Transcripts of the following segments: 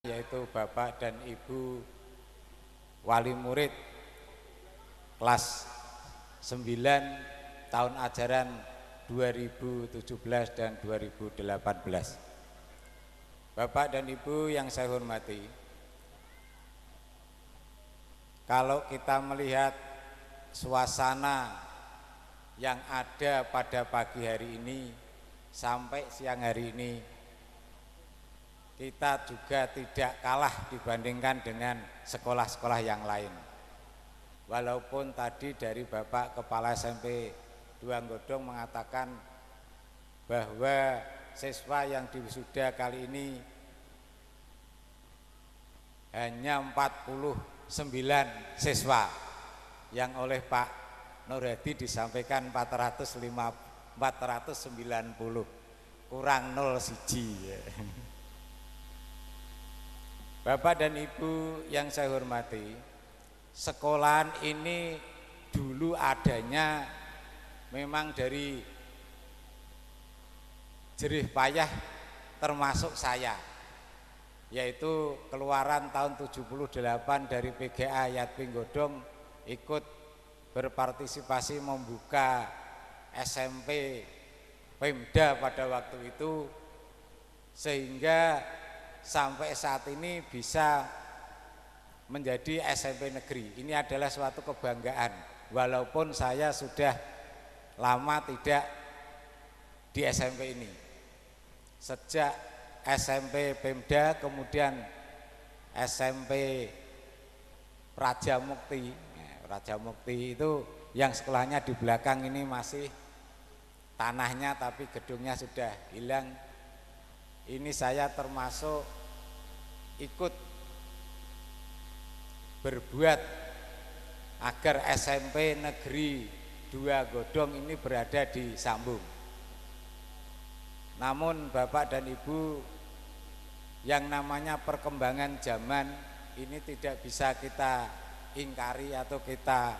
yaitu Bapak dan Ibu wali murid kelas 9 tahun ajaran 2017 dan 2018. Bapak dan Ibu yang saya hormati, kalau kita melihat suasana yang ada pada pagi hari ini sampai siang hari ini, kita juga tidak kalah dibandingkan dengan sekolah-sekolah yang lain. Walaupun tadi dari Bapak Kepala SMP Duanggodong mengatakan bahwa siswa yang diwisuda kali ini hanya 49 siswa, yang oleh Pak Nur Hadi disampaikan 490, kurang 0 siji. Bapak dan Ibu yang saya hormati, sekolahan ini dulu adanya memang dari jerih payah termasuk saya, yaitu keluaran tahun 78 dari PGA Yatmi Godong ikut berpartisipasi membuka SMP Pemda pada waktu itu, sehingga sampai saat ini bisa menjadi SMP negeri. Ini adalah suatu kebanggaan, walaupun saya sudah lama tidak di SMP ini. Sejak SMP Pemda, kemudian SMP Raja Mukti. Raja Mukti itu yang sekolahnya di belakang ini masih tanahnya, tapi gedungnya sudah hilang. Ini saya termasuk ikut berbuat agar SMP Negeri Duanggodong ini berada di Sambung. Namun Bapak dan Ibu, yang namanya perkembangan zaman ini tidak bisa kita ingkari atau kita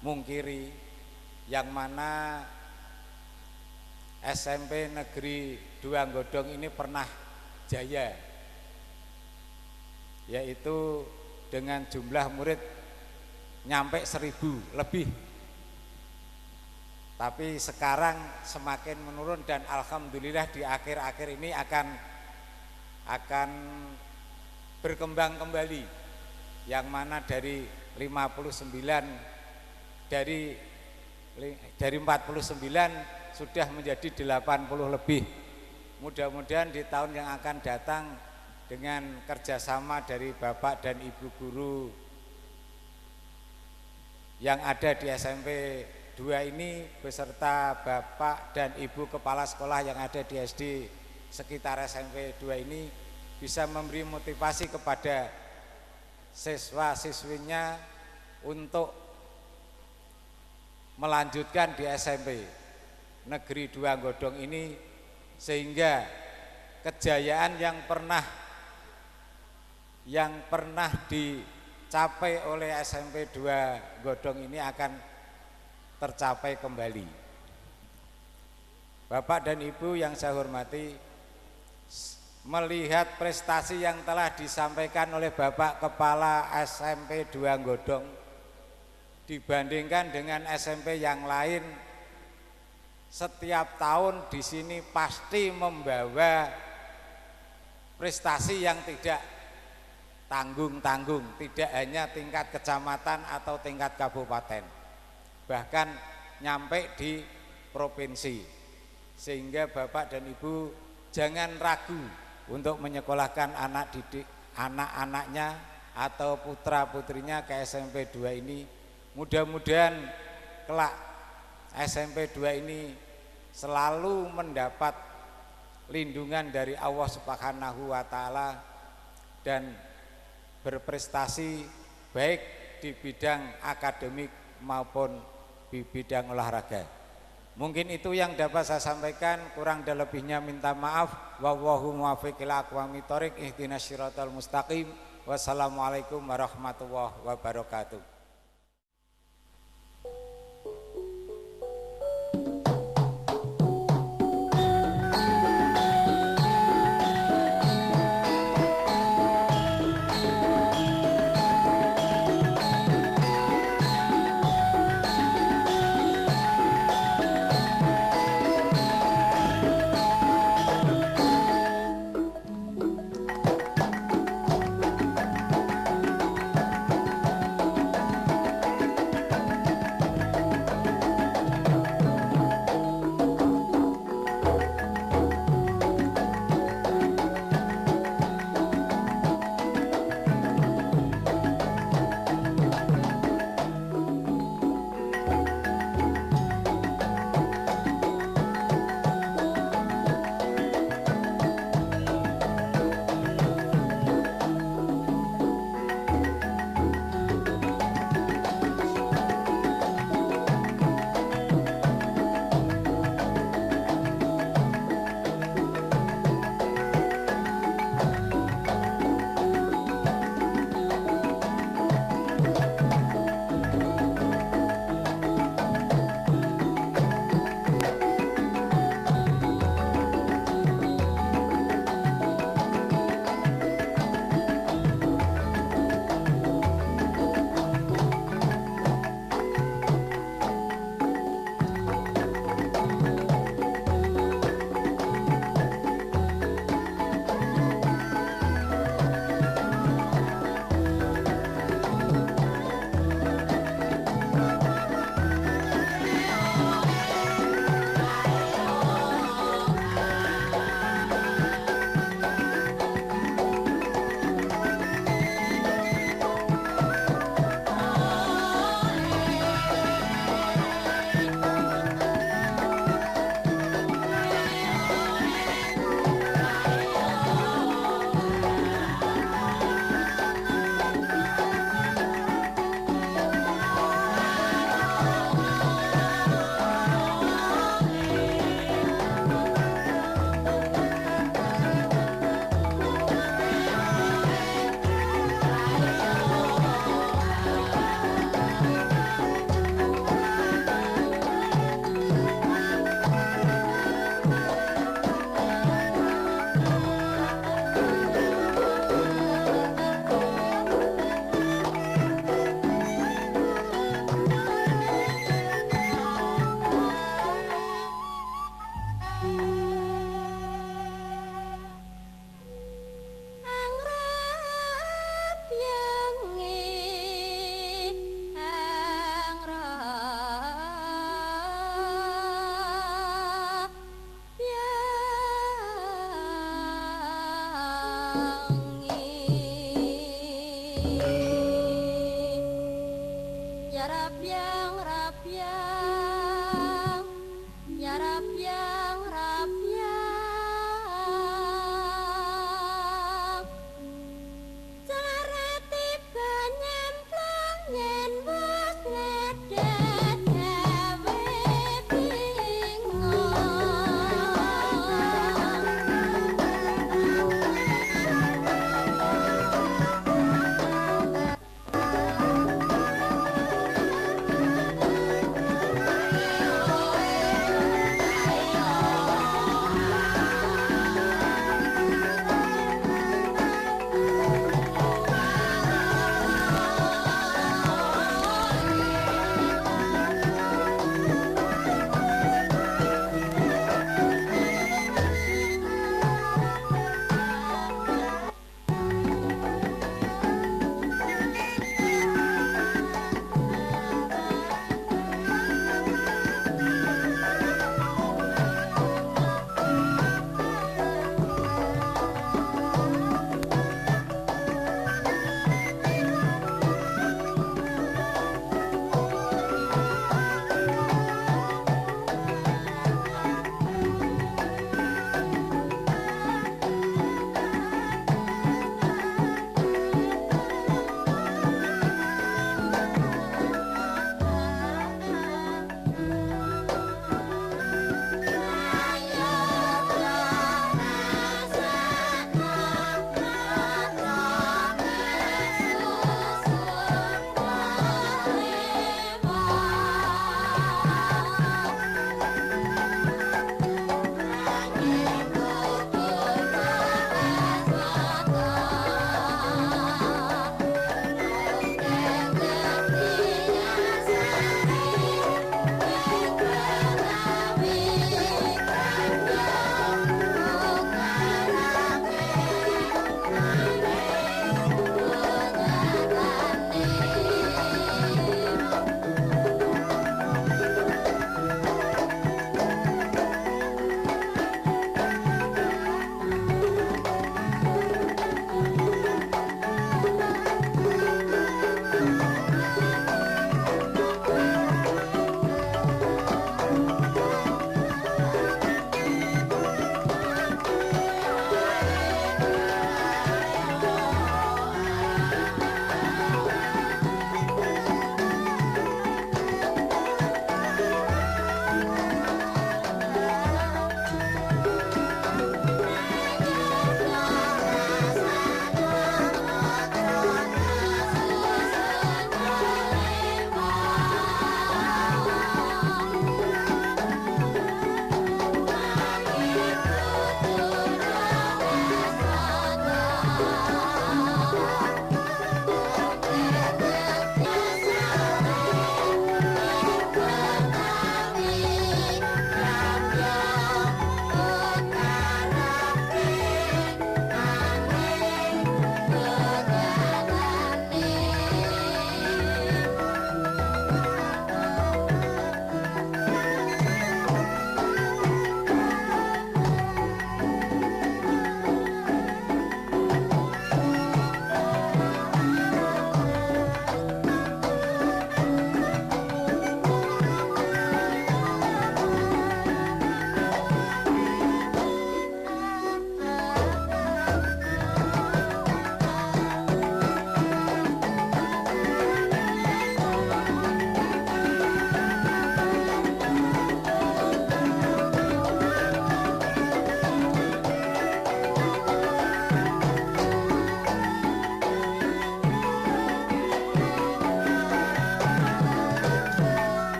mungkiri, yang mana SMP Negeri Duanggodong ini pernah jaya, yaitu dengan jumlah murid nyampe 1000 lebih. Tapi sekarang semakin menurun, dan alhamdulillah di akhir-akhir ini akan berkembang kembali, yang mana dari 59 dari 49 sudah menjadi 80 lebih. Mudah-mudahan di tahun yang akan datang dengan kerjasama dari Bapak dan Ibu guru yang ada di SMP 2 ini beserta Bapak dan Ibu kepala sekolah yang ada di SD sekitar SMP 2 ini bisa memberi motivasi kepada siswa-siswinya untuk melanjutkan di SMP Negeri Duanggodong ini, sehingga kejayaan yang pernah dicapai oleh SMP Duanggodong ini akan tercapai kembali. Bapak dan Ibu yang saya hormati, melihat prestasi yang telah disampaikan oleh Bapak Kepala SMP Duanggodong dibandingkan dengan SMP yang lain, setiap tahun di sini pasti membawa prestasi yang tidak tanggung-tanggung, tidak hanya tingkat kecamatan atau tingkat kabupaten, bahkan nyampe di provinsi. Sehingga Bapak dan Ibu jangan ragu untuk menyekolahkan anak-anaknya atau putra-putrinya ke SMP 2 ini. Mudah-mudahan kelak SMP 2 ini selalu mendapat lindungan dari Allah Subhanahu wa Ta'ala dan berprestasi baik di bidang akademik maupun di bidang olahraga. Mungkin itu yang dapat saya sampaikan, kurang dan lebihnya minta maaf. Wallahu muwaffiq ila aqwamit thoriq, ihdinas siratal mustaqim. Wassalamualaikum warahmatullahi wabarakatuh.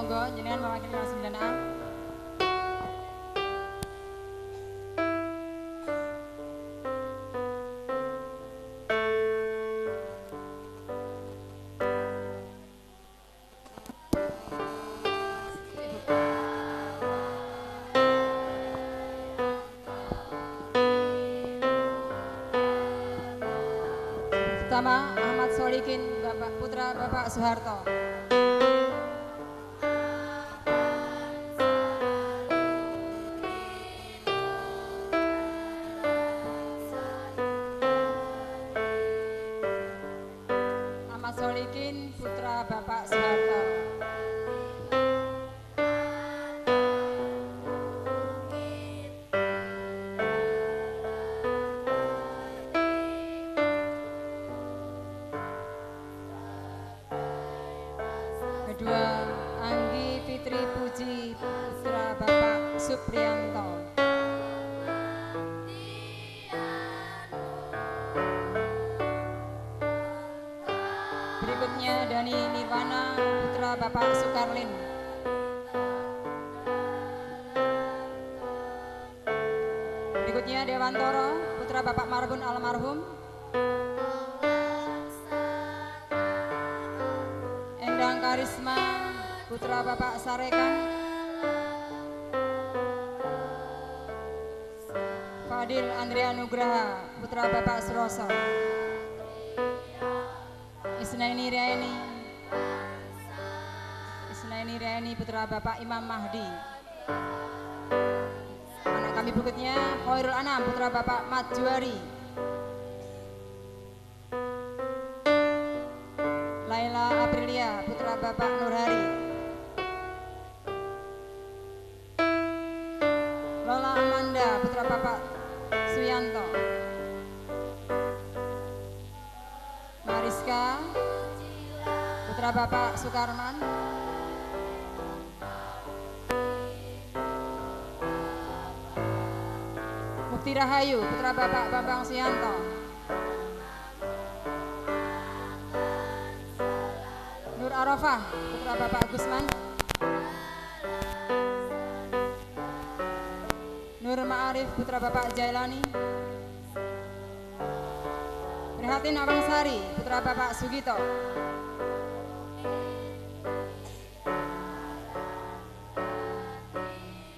monggo jenengan mewakili nomor 9A. Pertama, Ahmad Solikin, Bapak Putra Bapak Soeharto. Ahmad Solikin, Putra Bapak Soeharto. Kedua, Anggi Fitri Puji, Putra Bapak Supriyanto. Berikutnya Dani Nirwana, Putra Bapak Sukarlin. Berikutnya Dewantoro, Putra Bapak Marbun almarhum. Endang Karisma, Putra Bapak Sarekan. Fadil Andrea Nugraha, Putra Bapak Suroso. Isnaini Riani, Putra Bapak Imam Mahdi. Anak kami berikutnya Khairul Anam, Putra Bapak Mat Juari. Laila Aprilia, Putra Bapak Nurhari. Lola Amanda, Putra Bapak Suyanto. Mariska, Putra Bapak Sukarman. Mukti Rahayu, Putra Bapak Bambang Suyanto. Nur Arafah, Putra Bapak Gusman. Nur Ma'arif, Putra Bapak Jailani. Prihatin Awangsari, Putra Bapak Sugito.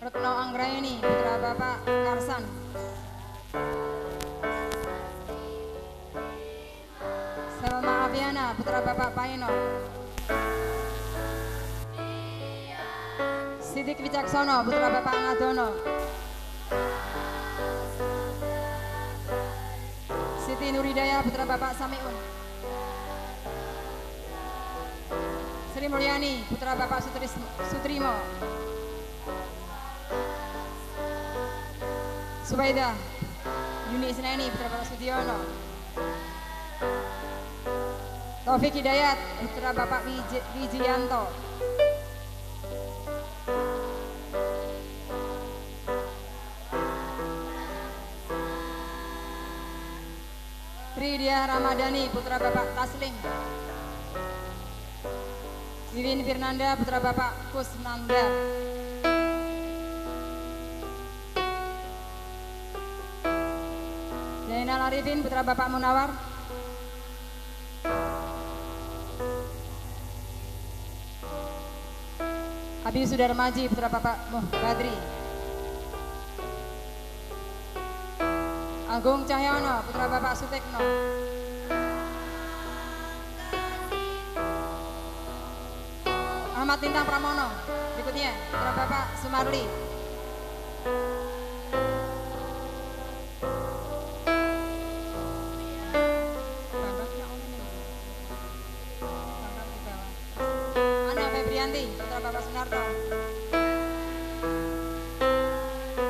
Retno Anggraini, Putra Bapak Karsan. Selma Aviana, Putra Bapak Paino. Sidik Wicaksono, Putra Bapak Ngadono. Siti Nuridaya, Putra Bapak Samiun. Sri Mulyani, Putra Bapak Sutrimo. Subaidah Yuni Isnaini, Putra Bapak Sudiono. Taufik Hidayat, Putra Bapak Wijiyanto. Pridia Ramadhani, Putra Bapak Taslim. Wiwin Firnanda, Putra Bapak Kusnanda. Zainal Arifin, Putra Bapak Munawar. Abi Sudarmaji, Putra Bapak Badri. Agung Cahyono, Putra Bapak Sutekno. Ahmad Lintang Pramono, berikutnya Putra Bapak Sumarli. Ana Febrianti, Putra Bapak Sunarto.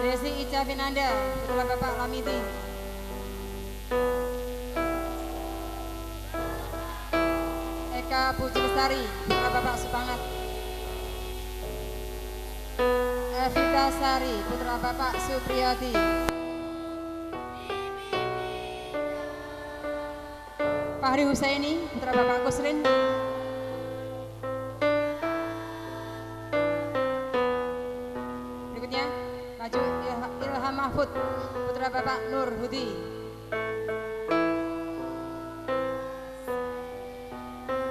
Desi Ica Finanda, Putra Bapak Lamiti. Eka Puji Lestari, Putra Bapak Supangat. Evita Sari, Putra Bapak Supriyati. Fahri Husaini, Putra Bapak Kusrin. Mahfud, putra Bapak Nur Hudi.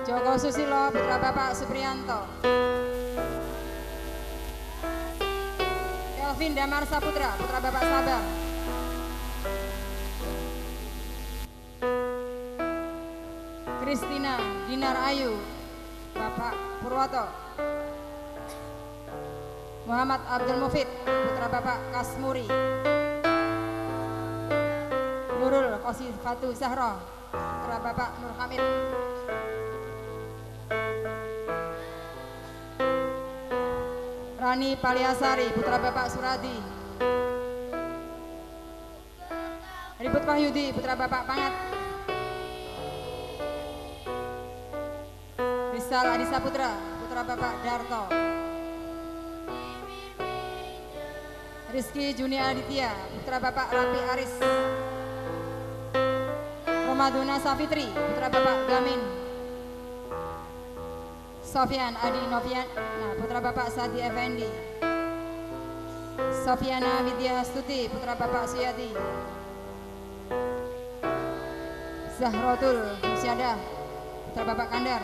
Joko Susilo, putra Bapak Supriyanto. Kelvin Damar Saputra, putra Bapak Sabar. Kristina Dinar Ayu, Bapak Purwoto. Muhammad Abdul Mufid, putra Bapak Kasmuri. Nurul Qosifatu Zahra, putra Bapak Nur Hamid. Rani Paliasari, putra Bapak Suradi. Ribut Wahyudi, putra Bapak Pangat. Rizal Adi Saputra, putra Bapak Darto. Rizky Juni Aditya, putra Bapak Rapi Aris. Romaduna Safitri, putra Bapak Gamin. Sofian Adi Novian, putra Bapak Sadi Effendi. Sofiana Widya Stuti, putra Bapak Suyadi. Zahrotul Musyadah, putra Bapak Kandar.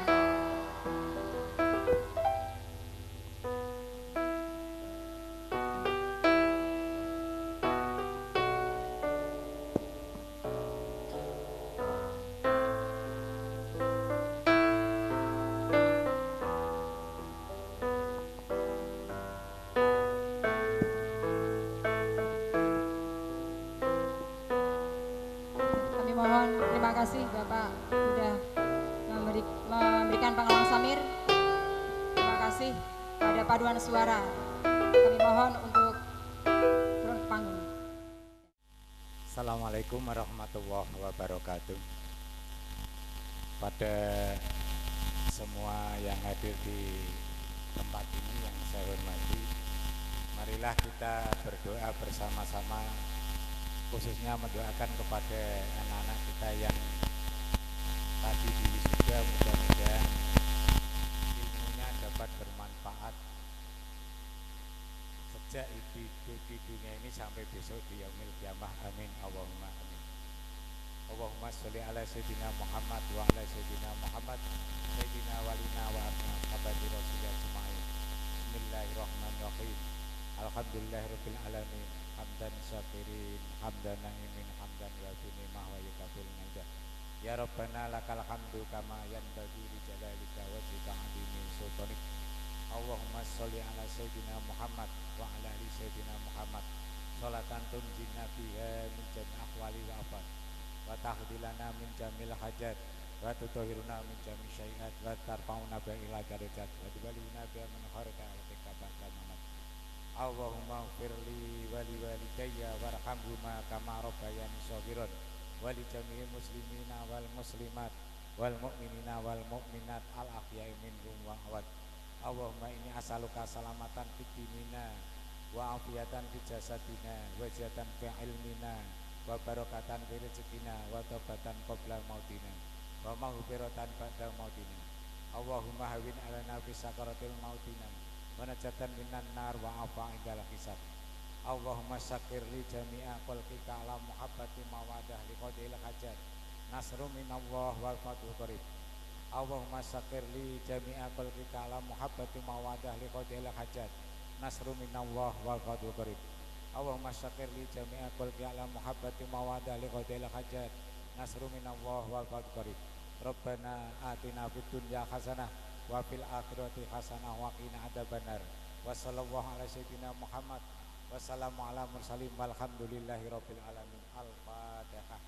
Terima kasih Bapak sudah memberikan pengalaman samir. Terima kasih pada paduan suara. Kami mohon untuk turun ke panggung. Assalamualaikum warahmatullahi wabarakatuh. Pada semua yang hadir di tempat ini yang saya hormati, marilah kita berdoa bersama-sama, khususnya mendoakan kepada anak-anak kita yang tadi di wisuda. Mudah-mudahan ilmunya dapat bermanfaat sejak di dunia ini sampai besok di yaumil qiyamah. Amin Allahumma amin. Allahumma sholli ala sayyidina Muhammad wa ala sayyidina Muhammad sayyidina walina wa asna abadi rasulillah ajma'in. Bismillahirrahmanirrahim. Alhamdulillahirabbil alamin. Hamdan syakirin, hamdan na'imin, hamdan wa binimah wa yukafil najah. Ya Rabbana lakal hamdu kama yanbaghi li jalalika wa zika'adimi sultanik. Allahumma sholli ala sayyidina Muhammad wa ala ali sayyidina Muhammad sholatan tunjina biha min jami ahwali wa afat wa tahdilana min jamil hajat wa tutahhiruna min jami syai'at wa tarfa'una bi ila darajat wa tubalina bi min kharika wa tikabata mamat. Allahumma firli wali walidayya warhamhuma kama rabbayani shaghiran wali jami'il muslimina wal muslimat wal mu'minina wal mu'minat al ahya'i minhum wa awad. Allahumma inni as'aluka salamatan fid dinina wa afiyatan fi jasadina wa ziyatan fi ilmina wa barakatan fi rizqina wa taubatan qabla mautina wa maghfiratan ba'da mautina. Allahumma hawin alana fi sakaratil mautina wa najatan minan nar wa afa indal hisab. Allahumma syakir li jami'a khalqika ala muhabbati mawadah li qadil hajat nasru minallah wal fadhu qarib. Allahumma syakir li jami'a khalqika ala muhabbati mawadah li qadil hajat nasru minallah wal fadhu qarib. Allahumma syakir li jami'a khalqika ala muhabbati mawadah li qadil hajat nasru minallah wal fadhu qarib. Rabbana atina fid dunya hasanah wa fil akhirati hasanah wa qina adzabannar. Wa sallallahu ala sayyidina Muhammad wa sallamu ala mursalin walhamdulillahi rabbil alamin. Al-Fatihah.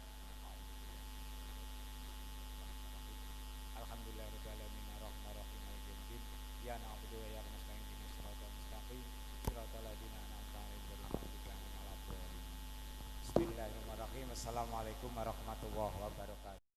Alhamdulillahirabbil alamin arrahmanir rahim maliki yaumiddin. Ya na'budu wa iyyaka nasta'in ihdinas siratal mustaqim siratal ladzina an'amta 'alaihim ghairil maghdubi 'alaihim waladdallin. Bismillahirrahmanirrahim. Assalamualaikum warahmatullahi wabarakatuh.